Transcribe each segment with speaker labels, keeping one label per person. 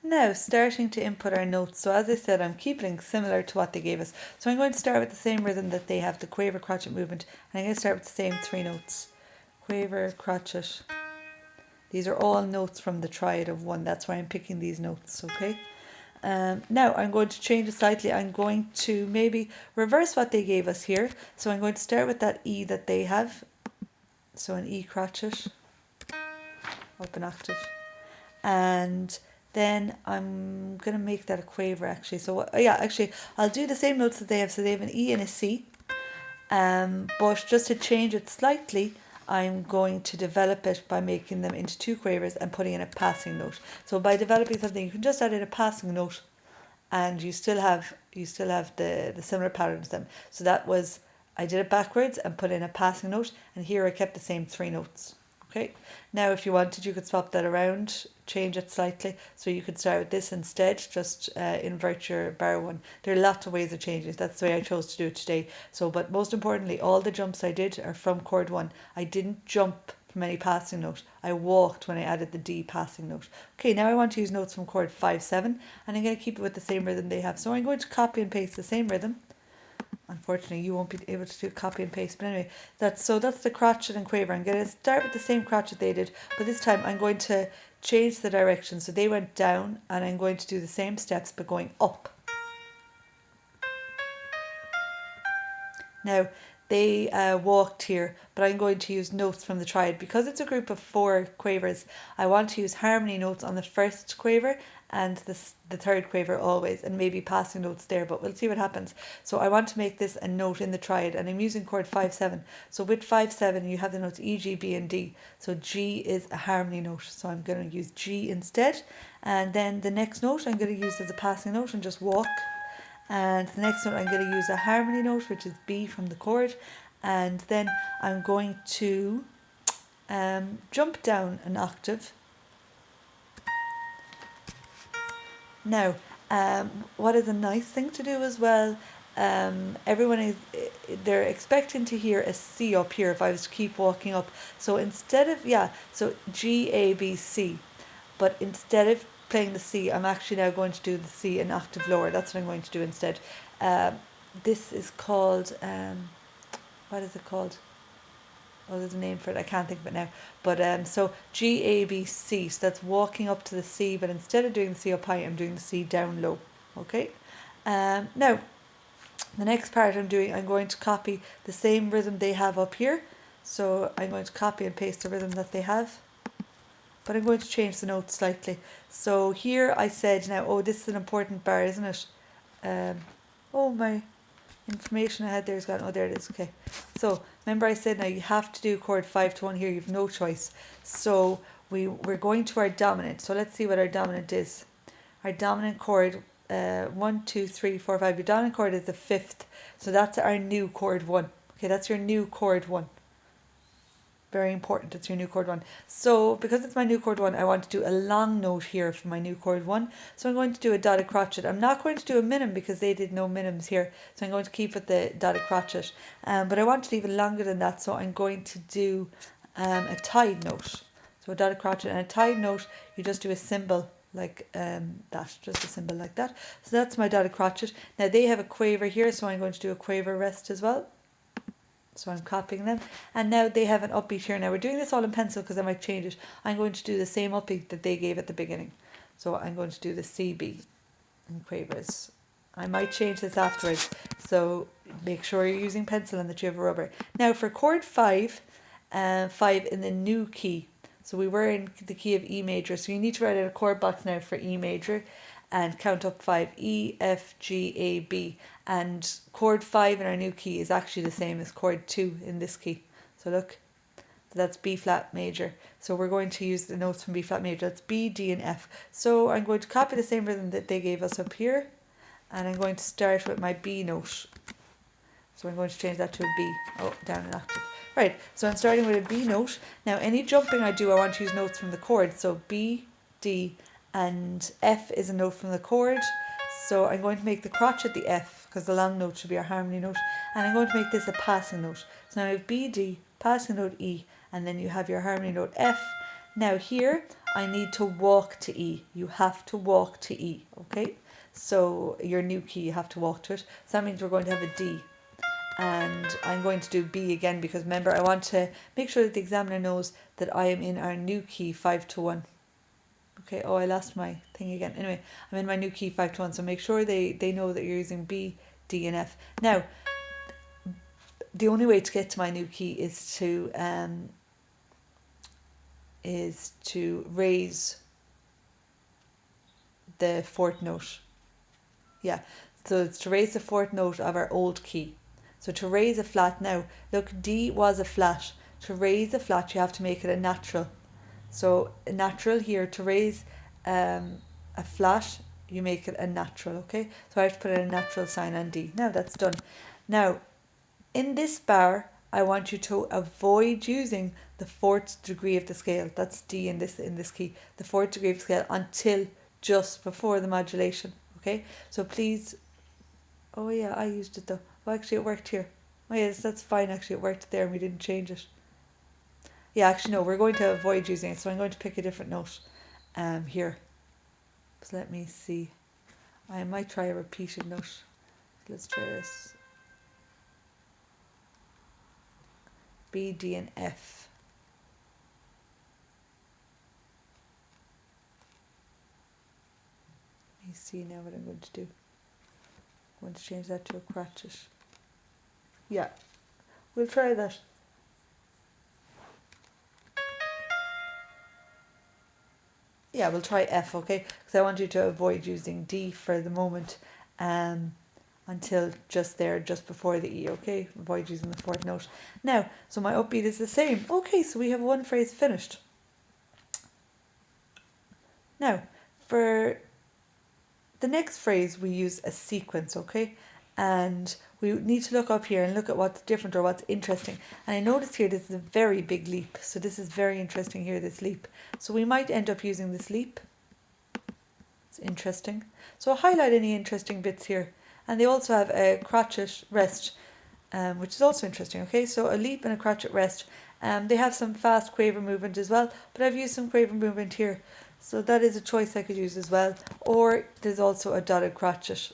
Speaker 1: Now, starting to input our notes. So as I said, I'm keeping similar to what they gave us. So I'm going to start with the same rhythm that they have, the quaver, crotchet movement. And I'm going to start with the same 3 notes. Quaver, crotchet. These are all notes from the triad of 1. That's why I'm picking these notes, okay? Now I'm going to change it slightly. I'm going to maybe reverse what they gave us here. So I'm going to start with that E that they have. So an E crotchet, up an octave. And then I'm going to make that a quaver actually. So yeah, actually I'll do the same notes that they have. So they have an E and a C. But just to change it slightly, I'm going to develop it by making them into 2 quavers and putting in a passing note. So by developing something, you can just add in a passing note, and you still have the similar patterns then. So that was, I did it backwards and put in a passing note, and here I kept the same 3 notes. Okay, now if you wanted, you could swap that around, change it slightly. So you could start with this instead, just invert your bar 1. There are lots of ways of changing it. That's the way I chose to do it today. So, but most importantly, all the jumps I did are from chord 1. I didn't jump from any passing note. I walked when I added the D passing note. Okay, now I want to use notes from chord 5-7, and I'm going to keep it with the same rhythm they have. So I'm going to copy and paste the same rhythm. Unfortunately, you won't be able to do copy and paste. But anyway, that's the crotchet and quaver. I'm going to start with the same crotchet they did, but this time I'm going to change the direction. So they went down, and I'm going to do the same steps but going up. Now, they walked here, but I'm going to use notes from the triad. Because it's a group of 4 quavers, I want to use harmony notes on the first quaver and the third quaver always, and maybe passing notes there, but we'll see what happens. So I want to make this a note in the triad, and I'm using chord 5-7. So with 5-7, you have the notes E, G, B, and D. So G is a harmony note, so I'm going to use G instead. And then the next note I'm going to use as a passing note and just walk. And the next note I'm going to use a harmony note, which is B from the chord. And then I'm going to jump down an octave. Now, what is a nice thing to do as well, they're expecting to hear a C up here if I was to keep walking up. So instead of, so G, A, B, C. But instead of playing the C, I'm actually now going to do the C an octave lower. That's what I'm going to do instead. This is called, what is it called? Oh, there's a name for it. I can't think of it now. But so G, A, B, C. So that's walking up to the C, but instead of doing the C up high, I'm doing the C down low. Okay. Now, the next part I'm going to copy the same rhythm they have up here. So I'm going to copy and paste the rhythm that they have, but I'm going to change the notes slightly. So here I said now, oh, this is an important bar, isn't it? Oh, my information I had there is gone. Oh, there it is. Okay. So remember I said now you have to do chord 5-1 here. You have no choice. So we're going to our dominant. So let's see what our dominant is. Our dominant chord, 1, 2, 3, 4, 5. Your dominant chord is the 5th. So that's our new chord 1. Okay, that's your new chord 1. Very important, it's your new chord 1. So because it's my new chord 1, I want to do a long note here for my new chord 1. So I'm going to do a dotted crotchet. I'm not going to do a minim because they did no minims here. So I'm going to keep with the dotted crotchet. But I want it even longer than that. So I'm going to do a tied note. So a dotted crotchet and a tied note, you just do a symbol like that, just a symbol like that. So that's my dotted crotchet. Now they have a quaver here, so I'm going to do a quaver rest as well. So I'm copying them. And now they have an upbeat here. Now we're doing this all in pencil because I might change it. I'm going to do the same upbeat that they gave at the beginning. So I'm going to do the CB in quavers. I might change this afterwards. So make sure you're using pencil and that you have a rubber. Now for chord 5, 5 in the new key. So we were in the key of E major. So you need to write out a chord box now for E major and count up 5. E, F, G, A, B. And chord 5 in our new key is actually the same as chord 2 in this key. So look, that's B flat major. So we're going to use the notes from B flat major. That's B, D, and F. So I'm going to copy the same rhythm that they gave us up here. And I'm going to start with my B note. So I'm going to change that to a B. Oh, down an octave. Right, so I'm starting with a B note. Now any jumping I do, I want to use notes from the chord. So B, D, and F is a note from the chord. So I'm going to make the crotchet the F, because the long note should be our harmony note. And I'm going to make this a passing note. So now I have B, D, passing note E, and then you have your harmony note F. Now here I need to walk to E. You have to walk to E, okay? So your new key, you have to walk to it. So that means we're going to have a D. And I'm going to do B again because remember I want to make sure that the examiner knows that I am in our new key 5-1. Okay, oh I lost my thing again. Anyway, I'm in my new key 5-1, so make sure they know that you're using B, D and F. Now, the only way to get to my new key is to raise the fourth note. Yeah, so it's to raise the fourth note of our old key. So to raise a flat now, look, D was a flat. To raise a flat, you have to make it a natural. So a natural here, to raise a flat, you make it a natural, okay? So I have to put a natural sign on D. Now that's done. Now, in this bar, I want you to avoid using the fourth degree of the scale. That's D in this key. The fourth degree of the scale until just before the modulation, okay? So please, oh yeah, I used it though. Oh, actually it worked here. Oh yes, that's fine, actually it worked there and we didn't change it. Yeah, actually no, we're going to avoid using it, so I'm going to pick a different note here. So let me see. I might try a repeated note. Let's try this. B, D and F. Let me see now what I'm going to do. I'm going to change that to a crotchet. Yeah, we'll try that. Yeah, we'll try F, okay? Because I want you to avoid using D for the moment until just there, just before the E, okay? Avoid using the fourth note. Now, so my upbeat is the same. Okay, so we have one phrase finished. Now, for the next phrase, we use a sequence, okay? And we need to look up here and look at what's different or what's interesting. And I notice here this is a very big leap. So this is very interesting here, this leap. So we might end up using this leap. It's interesting. So I'll highlight any interesting bits here. And they also have a crotchet rest, which is also interesting, okay? So a leap and a crotchet rest. They have some fast quaver movement as well, but I've used some quaver movement here. So that is a choice I could use as well. Or there's also a dotted crotchet.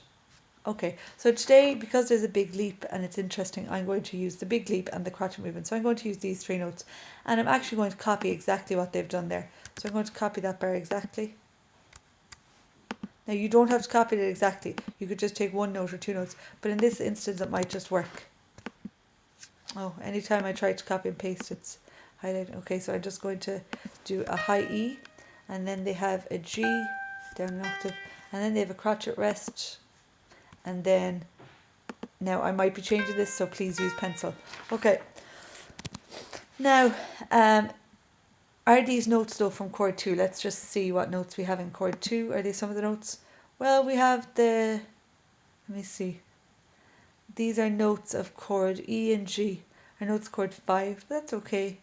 Speaker 1: Okay, so today, because there's a big leap and it's interesting, I'm going to use the big leap and the crotchet movement. So I'm going to use these three notes. And I'm actually going to copy exactly what they've done there. So I'm going to copy that bar exactly. Now you don't have to copy it exactly. You could just take one note or two notes. But in this instance, it might just work. Oh, anytime I try to copy and paste, it's highlighted. Okay, so I'm just going to do a high E. And then they have a G down an octave. And then they have a crotchet rest. And then, now I might be changing this, so please use pencil. Okay. Now, are these notes though from chord 2? Let's just see what notes we have in chord 2. Are they some of the notes? Well, we have let me see. These are notes of chord E and G. Are notes chord 5? That's okay.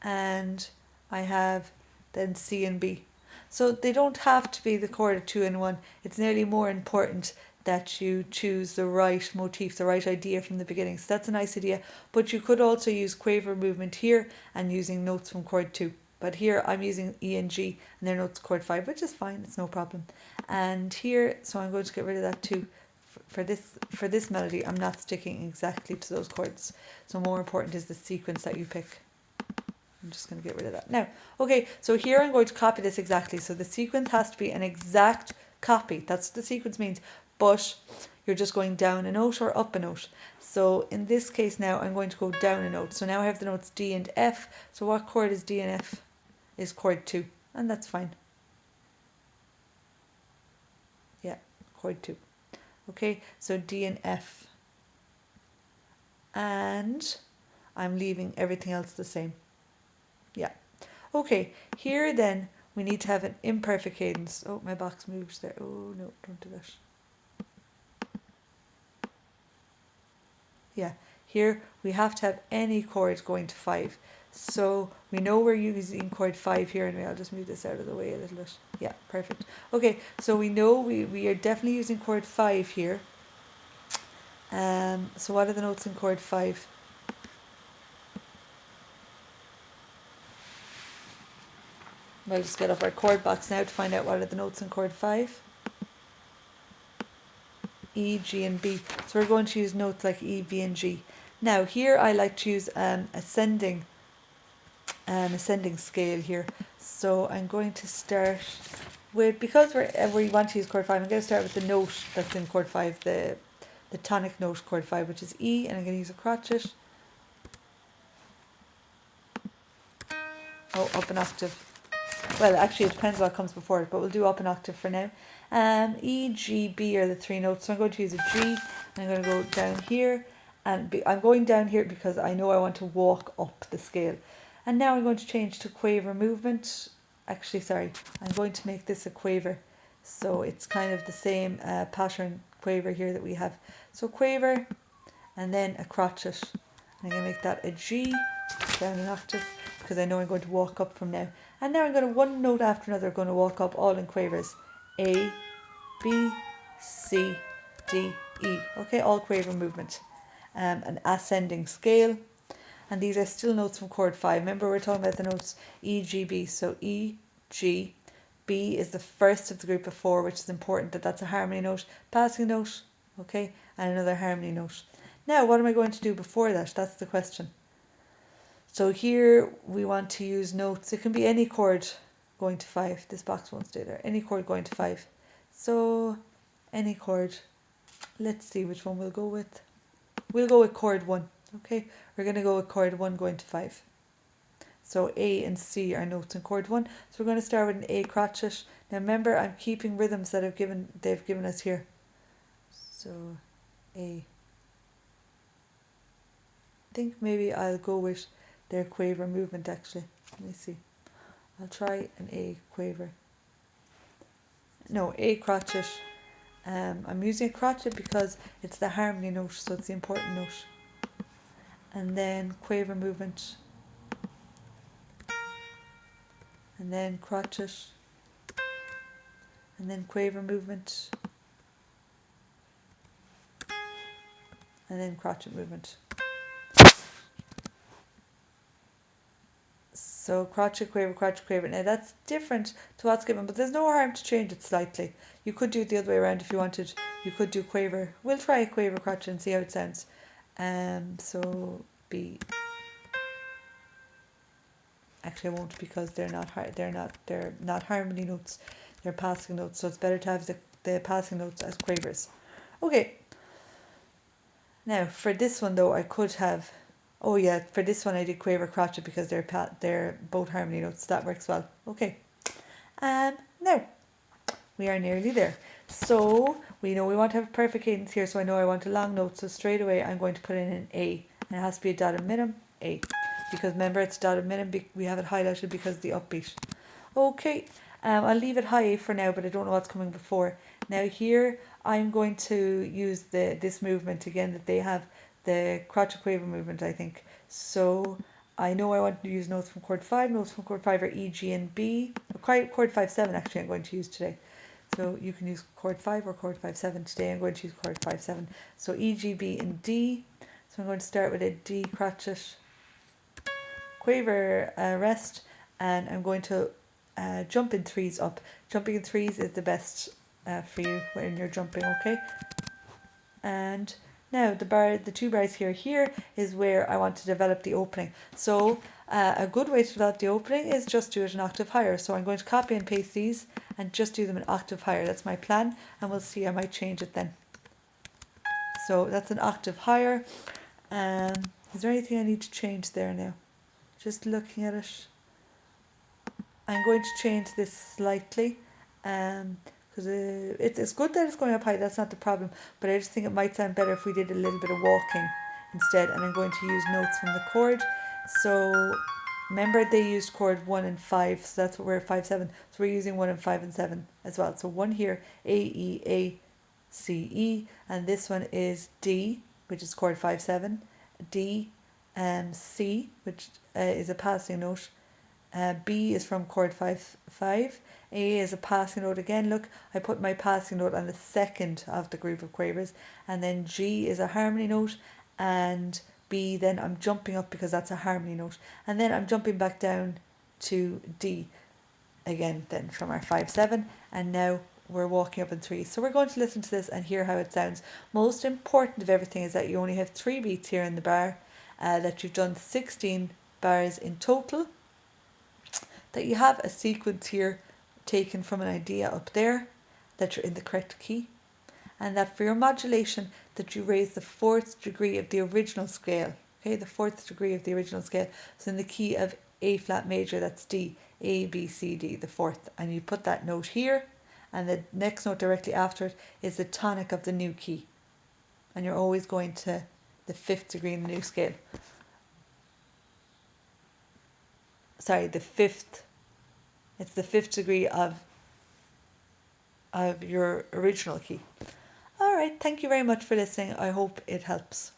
Speaker 1: And I have then C and B. So they don't have to be the chord of 2 and 1. It's nearly more important that you choose the right motif, the right idea from the beginning. So that's a nice idea. But you could also use quaver movement here and using notes from chord 2. But here I'm using E and G and they're notes chord 5, which is fine, it's no problem. And here, so I'm going to get rid of that too. For this melody, I'm not sticking exactly to those chords. So more important is the sequence that you pick. I'm just going to get rid of that. Now, okay, so here I'm going to copy this exactly. So the sequence has to be an exact copy. That's what the sequence means. But you're just going down a note or up a note. So in this case now, I'm going to go down a note. So now I have the notes D and F. So what chord is D and F? Is chord 2. And that's fine. Yeah, chord 2. Okay, so D and F. And I'm leaving everything else the same. Yeah. Okay, here then we need to have an imperfect cadence. Oh, my box moves there. Oh, no, don't do that. Yeah, here we have to have any chord going to 5. So we know we're using chord 5 here, and I'll just move this out of the way a little bit. Yeah, perfect. Okay, so we know we are definitely using chord 5 here. So what are the notes in chord 5? We'll just get up our chord box now to find out what are the notes in chord 5. E, G and B. So we're going to use notes like E, B and G. Now here I like to use ascending scale here. So I'm going to start with, because we want to use chord 5, I'm going to start with the note that's in chord 5, the tonic note chord 5, which is E, and I'm going to use a crotchet. Oh, up an octave. Well, actually, it depends what comes before it, but we'll do up an octave for now. E, G, B are the 3 notes, so I'm going to use a G, and I'm going to go down here, and I'm going down here because I know I want to walk up the scale. And now I'm going to change to quaver movement. Actually, sorry, I'm going to make this a quaver, so it's kind of the same pattern quaver here that we have. So quaver, and then a crotchet. I'm going to make that a G, down an octave, because I know I'm going to walk up from now. And now I'm going to, one note after another, going to walk up all in quavers. A, B, C, D, E. Okay, all quaver movement. An ascending scale. And these are still notes from chord 5. Remember, we're talking about the notes E, G, B. So E, G, B is the first of the group of 4, which is important that that's a harmony note, passing note, okay, and another harmony note. Now, what am I going to do before that? That's the question. So here we want to use notes. It can be any chord going to 5. This box won't stay there. Any chord going to 5. So any chord. Let's see which one we'll go with. We'll go with chord 1. Okay, we're going to go with chord 1 going to 5. So A and C are notes in chord 1. So we're going to start with an A crotchet. Now remember, I'm keeping rhythms that they've given us here. So A. I think maybe I'll go with their quaver movement actually. Let me see. I'll try an A quaver. No, A crotchet. I'm using a crotchet because it's the harmony note, so it's the important note. And then quaver movement. And then crotchet. And then quaver movement. And then crotchet movement. So crotchet, quaver. Now that's different to what's given, but there's no harm to change it slightly. You could do it the other way around if you wanted. You could do quaver. We'll try a quaver crotchet and see how it sounds. So B. Actually, I won't, because they're not harmony notes. They're passing notes. So it's better to have the passing notes as quavers. Okay. Now for this one though, I could have. Oh yeah, for this one I did quaver crotchet because they're both harmony notes. That works well. Okay. Now we are nearly there. So we know we want to have a perfect cadence here. So I know I want a long note. So straight away I'm going to put in an A, and it has to be a dotted minim A, because remember it's dotted minim. We have it highlighted because of the upbeat. Okay. I'll leave it high for now, but I don't know what's coming before. Now here I'm going to use this movement again that they have, the crotchet quaver movement, I think. So I know I want to use notes from chord 5. Notes from chord 5 are E, G and B. Chord 5, 7 actually I'm going to use today. So you can use chord 5 or chord 5, 7. Today I'm going to use chord 5, 7. So E, G, B and D. So I'm going to start with a D crotchet, quaver rest, and I'm going to jump in 3s up. Jumping in 3s is the best for you when you're jumping, okay? And now the 2 bars here is where I want to develop the opening. So a good way to develop the opening is just do it an octave higher. So I'm going to copy and paste these and just do them an octave higher. That's my plan, and we'll see. I might change it then. So that's an octave higher. Is there anything I need to change there now? Just looking at it. I'm going to change this slightly, because it's good that it's going up high, that's not the problem, but I just think it might sound better if we did a little bit of walking instead. And I'm going to use notes from the chord. So remember they used chord 1 and 5, so that's what we're 5, 7, so we're using 1 and 5 and 7 as well. So 1 here, A, E, A, C, E, and this one is D, which is chord 5, 7, D, C, which is a passing note. B is from chord 5, 5. A is a passing note again. Look, I put my passing note on the second of the group of quavers. And then G is a harmony note. And B, then I'm jumping up because that's a harmony note. And then I'm jumping back down to D. again then from our 5/7, and now we're walking up in 3. So we're going to listen to this and hear how it sounds. Most important of everything is that you only have 3 beats here in the bar, that you've done 16 bars in total, that you have a sequence here taken from an idea up there, that you're in the correct key, and that for your modulation that you raise the 4th degree of the original scale. Okay, the 4th degree of the original scale. So in the key of A flat major, that's D, A, B, C, D, the 4th, and you put that note here, and the next note directly after it is the tonic of the new key, and you're always going to the 5th degree in the new scale. Sorry, the 5th. It's the 5th degree of your original key. All right, thank you very much for listening. I hope it helps.